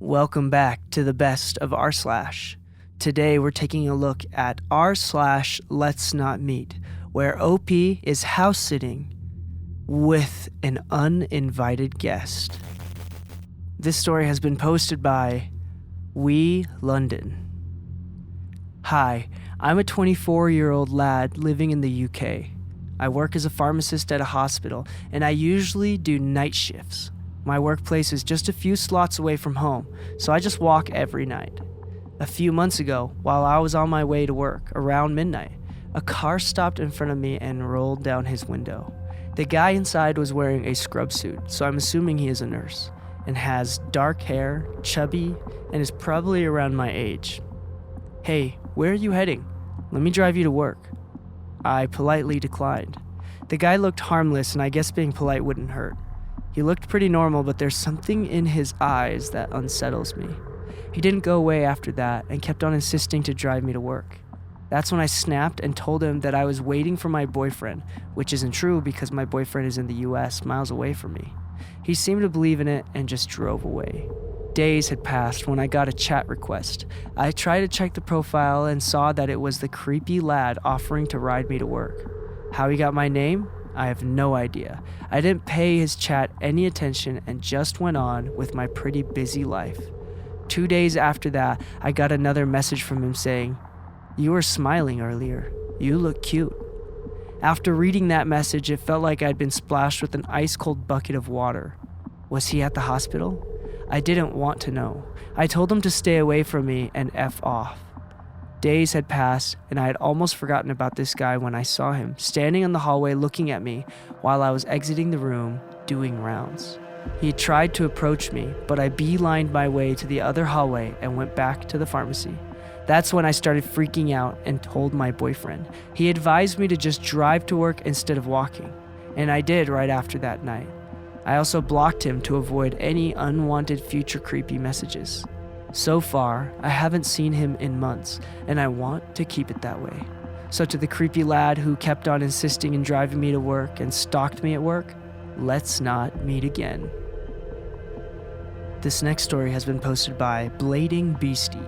Welcome back to the best of Rslash. Today we're taking a look at r/LetsNotMeet, where OP is house sitting with an uninvited guest. This story has been posted by London. Hi, I'm a 24-year-old lad living in the UK. I work as a pharmacist at a hospital, and I usually do night shifts. My workplace is just a few slots away from home, so I just walk every night. A few months ago, while I was on my way to work, around midnight, a car stopped in front of me and rolled down his window. The guy inside was wearing a scrub suit, so I'm assuming he is a nurse, and has dark hair, chubby, and is probably around my age. "Hey, where are you heading? Let me drive you to work." I politely declined. The guy looked harmless, and I guess being polite wouldn't hurt. He looked pretty normal, but there's something in his eyes that unsettles me. He didn't go away after that and kept on insisting to drive me to work. That's when I snapped and told him that I was waiting for my boyfriend, which isn't true because my boyfriend is in the US, miles away from me. He seemed to believe in it and just drove away. Days had passed when I got a chat request. I tried to check the profile and saw that it was the creepy lad offering to ride me to work. How he got my name? I have no idea. I didn't pay his chat any attention and just went on with my pretty busy life. 2 days after that, I got another message from him saying, "You were smiling earlier. You look cute." After reading that message, it felt like I'd been splashed with an ice-cold bucket of water. Was he at the hospital? I didn't want to know. I told him to stay away from me and F off. Days had passed, and I had almost forgotten about this guy when I saw him standing in the hallway looking at me while I was exiting the room doing rounds. He tried to approach me, but I beelined my way to the other hallway and went back to the pharmacy. That's when I started freaking out and told my boyfriend. He advised me to just drive to work instead of walking, and I did right after that night. I also blocked him to avoid any unwanted future creepy messages. So far, I haven't seen him in months, and I want to keep it that way. So to the creepy lad who kept on insisting in driving me to work and stalked me at work, let's not meet again. This next story has been posted by Blading Beastie.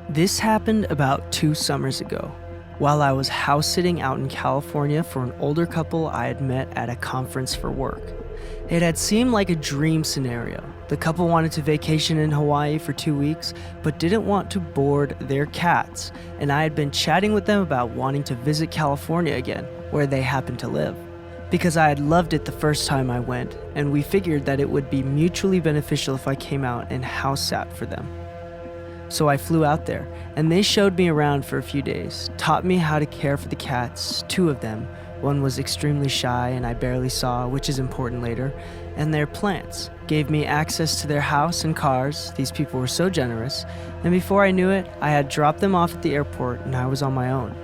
This happened about 2 summers ago, while I was house sitting out in California for an older couple I had met at a conference for work. It had seemed like a dream scenario. The couple wanted to vacation in Hawaii for 2 weeks, but didn't want to board their cats, and I had been chatting with them about wanting to visit California again, where they happened to live, because I had loved it the first time I went, and we figured that it would be mutually beneficial if I came out and house sat for them. So I flew out there, and they showed me around for a few days, taught me how to care for the cats, 2 of them. One was extremely shy and I barely saw, which is important later, and their plants. Gave me access to their house and cars. These people were so generous, and before I knew it, I had dropped them off at the airport and I was on my own.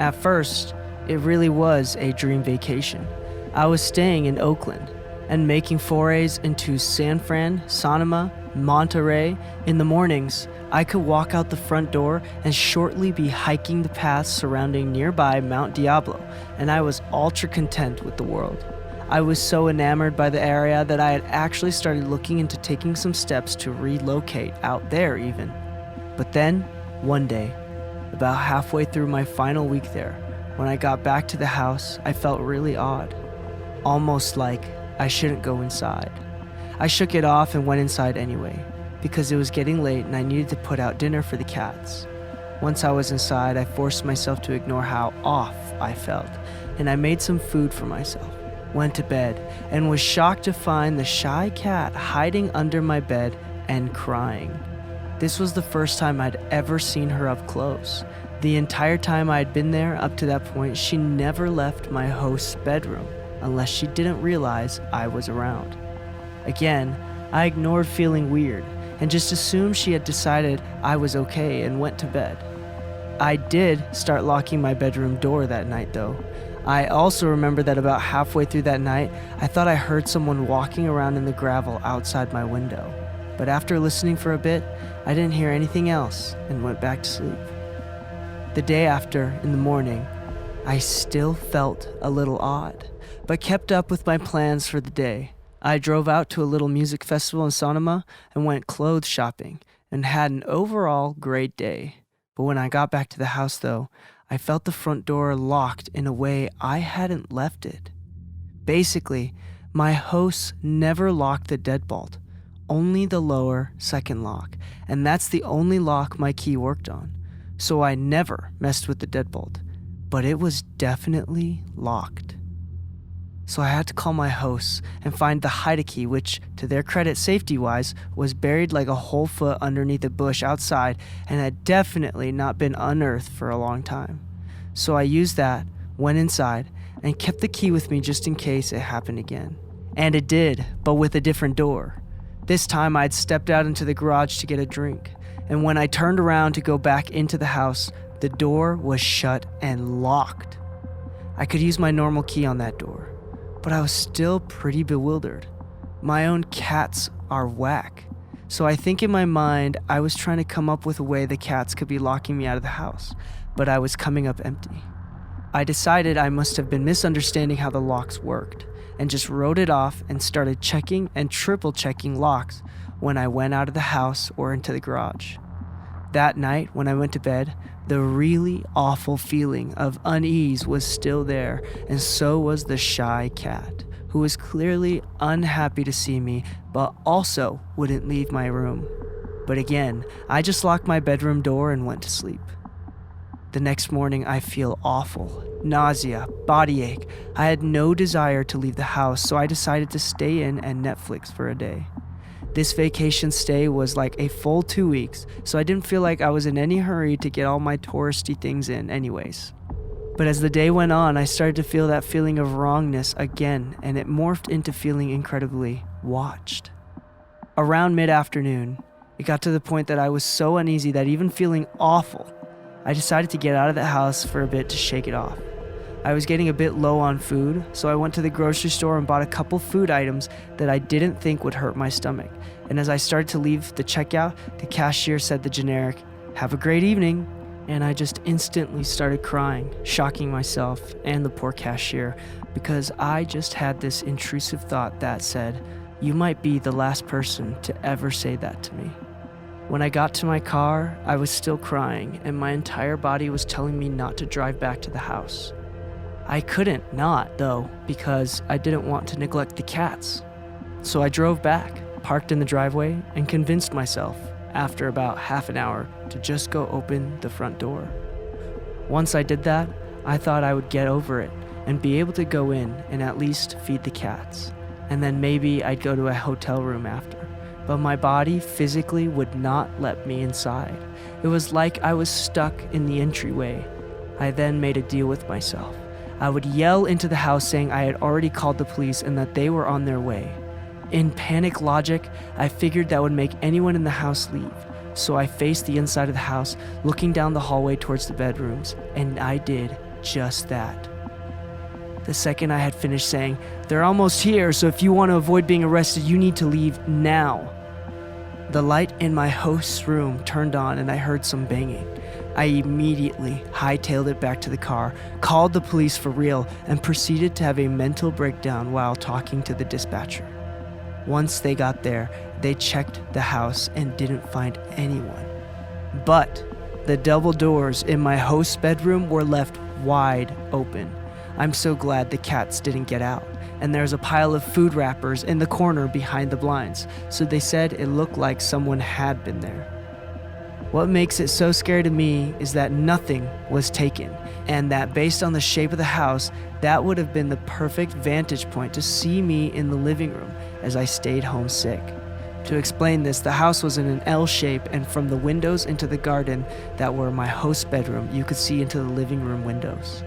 At first, it really was a dream vacation. I was staying in Oakland and making forays into San Fran, Sonoma, Monterey. In the mornings, I could walk out the front door and shortly be hiking the paths surrounding nearby Mount Diablo, and I was ultra content with the world. I was so enamored by the area that I had actually started looking into taking some steps to relocate out there even. But then, one day, about halfway through my final week there, when I got back to the house, I felt really odd. Almost like I shouldn't go inside. I shook it off and went inside anyway, because it was getting late and I needed to put out dinner for the cats. Once I was inside, I forced myself to ignore how off I felt, and I made some food for myself, went to bed, and was shocked to find the shy cat hiding under my bed and crying. This was the first time I'd ever seen her up close. The entire time I had been there up to that point, she never left my host's bedroom, unless she didn't realize I was around. Again, I ignored feeling weird and just assumed she had decided I was okay and went to bed. I did start locking my bedroom door that night though. I also remember that about halfway through that night, I thought I heard someone walking around in the gravel outside my window. But after listening for a bit, I didn't hear anything else and went back to sleep. The day after, in the morning, I still felt a little odd, but kept up with my plans for the day. I drove out to a little music festival in Sonoma and went clothes shopping and had an overall great day. But when I got back to the house though, I felt the front door locked in a way I hadn't left it. Basically, my hosts never locked the deadbolt, only the lower second lock, and that's the only lock my key worked on. So I never messed with the deadbolt, but it was definitely locked. So I had to call my hosts and find the hide-a-key, which, to their credit safety-wise, was buried like a whole foot underneath a bush outside and had definitely not been unearthed for a long time. So I used that, went inside, and kept the key with me just in case it happened again. And it did, but with a different door. This time I'd stepped out into the garage to get a drink, and when I turned around to go back into the house, the door was shut and locked. I could use my normal key on that door, but I was still pretty bewildered. My own cats are whack, so I think in my mind I was trying to come up with a way the cats could be locking me out of the house, but I was coming up empty. I decided I must have been misunderstanding how the locks worked, and just wrote it off and started checking and triple checking locks when I went out of the house or into the garage. That night, when I went to bed, the really awful feeling of unease was still there, and so was the shy cat, who was clearly unhappy to see me, but also wouldn't leave my room. But again, I just locked my bedroom door and went to sleep. The next morning, I feel awful, nausea, body ache. I had no desire to leave the house, so I decided to stay in and Netflix for a day. This vacation stay was like a full 2 weeks, so I didn't feel like I was in any hurry to get all my touristy things in anyways. But as the day went on, I started to feel that feeling of wrongness again, and it morphed into feeling incredibly watched. Around mid-afternoon, it got to the point that I was so uneasy that even feeling awful, I decided to get out of the house for a bit to shake it off. I was getting a bit low on food, so I went to the grocery store and bought a couple food items that I didn't think would hurt my stomach. And as I started to leave the checkout, the cashier said the generic, "Have a great evening." And I just instantly started crying, shocking myself and the poor cashier, because I just had this intrusive thought that said, "You might be the last person to ever say that to me." When I got to my car, I was still crying, and my entire body was telling me not to drive back to the house. I couldn't not, though, because I didn't want to neglect the cats. So I drove back, parked in the driveway, and convinced myself, after about half an hour, to just go open the front door. Once I did that, I thought I would get over it and be able to go in and at least feed the cats, and then maybe I'd go to a hotel room after. But my body physically would not let me inside. It was like I was stuck in the entryway. I then made a deal with myself. I would yell into the house saying I had already called the police and that they were on their way. In panic logic, I figured that would make anyone in the house leave. So I faced the inside of the house, looking down the hallway towards the bedrooms, and I did just that. The second I had finished saying, "They're almost here, so if you want to avoid being arrested, you need to leave now," the light in my host's room turned on and I heard some banging. I immediately hightailed it back to the car, called the police for real, and proceeded to have a mental breakdown while talking to the dispatcher. Once they got there, they checked the house and didn't find anyone. But the double doors in my host's bedroom were left wide open. I'm so glad the cats didn't get out. And there's a pile of food wrappers in the corner behind the blinds, so they said it looked like someone had been there. What makes it so scary to me is that nothing was taken, and that based on the shape of the house, that would have been the perfect vantage point to see me in the living room as I stayed home sick. To explain this, the house was in an L shape, and from the windows into the garden that were my host's bedroom, you could see into the living room windows.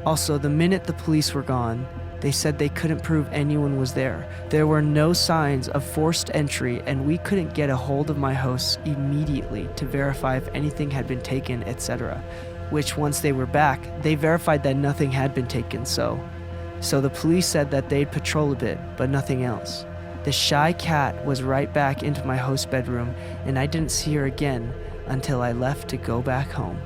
Also, the minute the police were gone, they said they couldn't prove anyone was there. There were no signs of forced entry, and we couldn't get a hold of my hosts immediately to verify if anything had been taken, etc. Which, once they were back, they verified that nothing had been taken, so the police said that they'd patrol a bit, but nothing else. The shy cat was right back into my host's bedroom, and I didn't see her again until I left to go back home.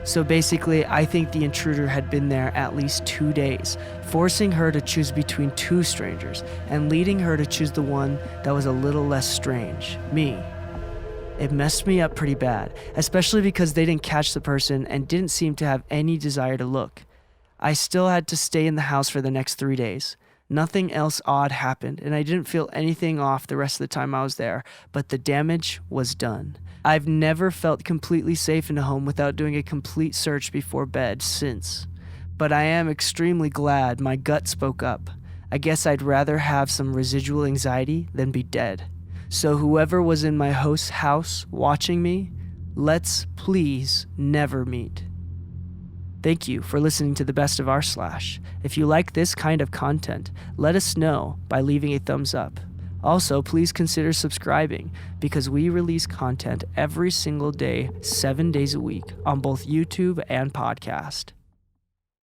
So basically, I think the intruder had been there at least 2 days, forcing her to choose between two strangers and leading her to choose the one that was a little less strange, me. It messed me up pretty bad, especially because they didn't catch the person and didn't seem to have any desire to look. I still had to stay in the house for the next 3 days. Nothing else odd happened, and I didn't feel anything off the rest of the time I was there, but the damage was done. I've never felt completely safe in a home without doing a complete search before bed since. But I am extremely glad my gut spoke up. I guess I'd rather have some residual anxiety than be dead. So whoever was in my host's house watching me, let's please never meet. Thank you for listening to the best of Rslash. If you like this kind of content, let us know by leaving a thumbs up. Also, please consider subscribing because we release content every single day, 7 days a week on both YouTube and podcast.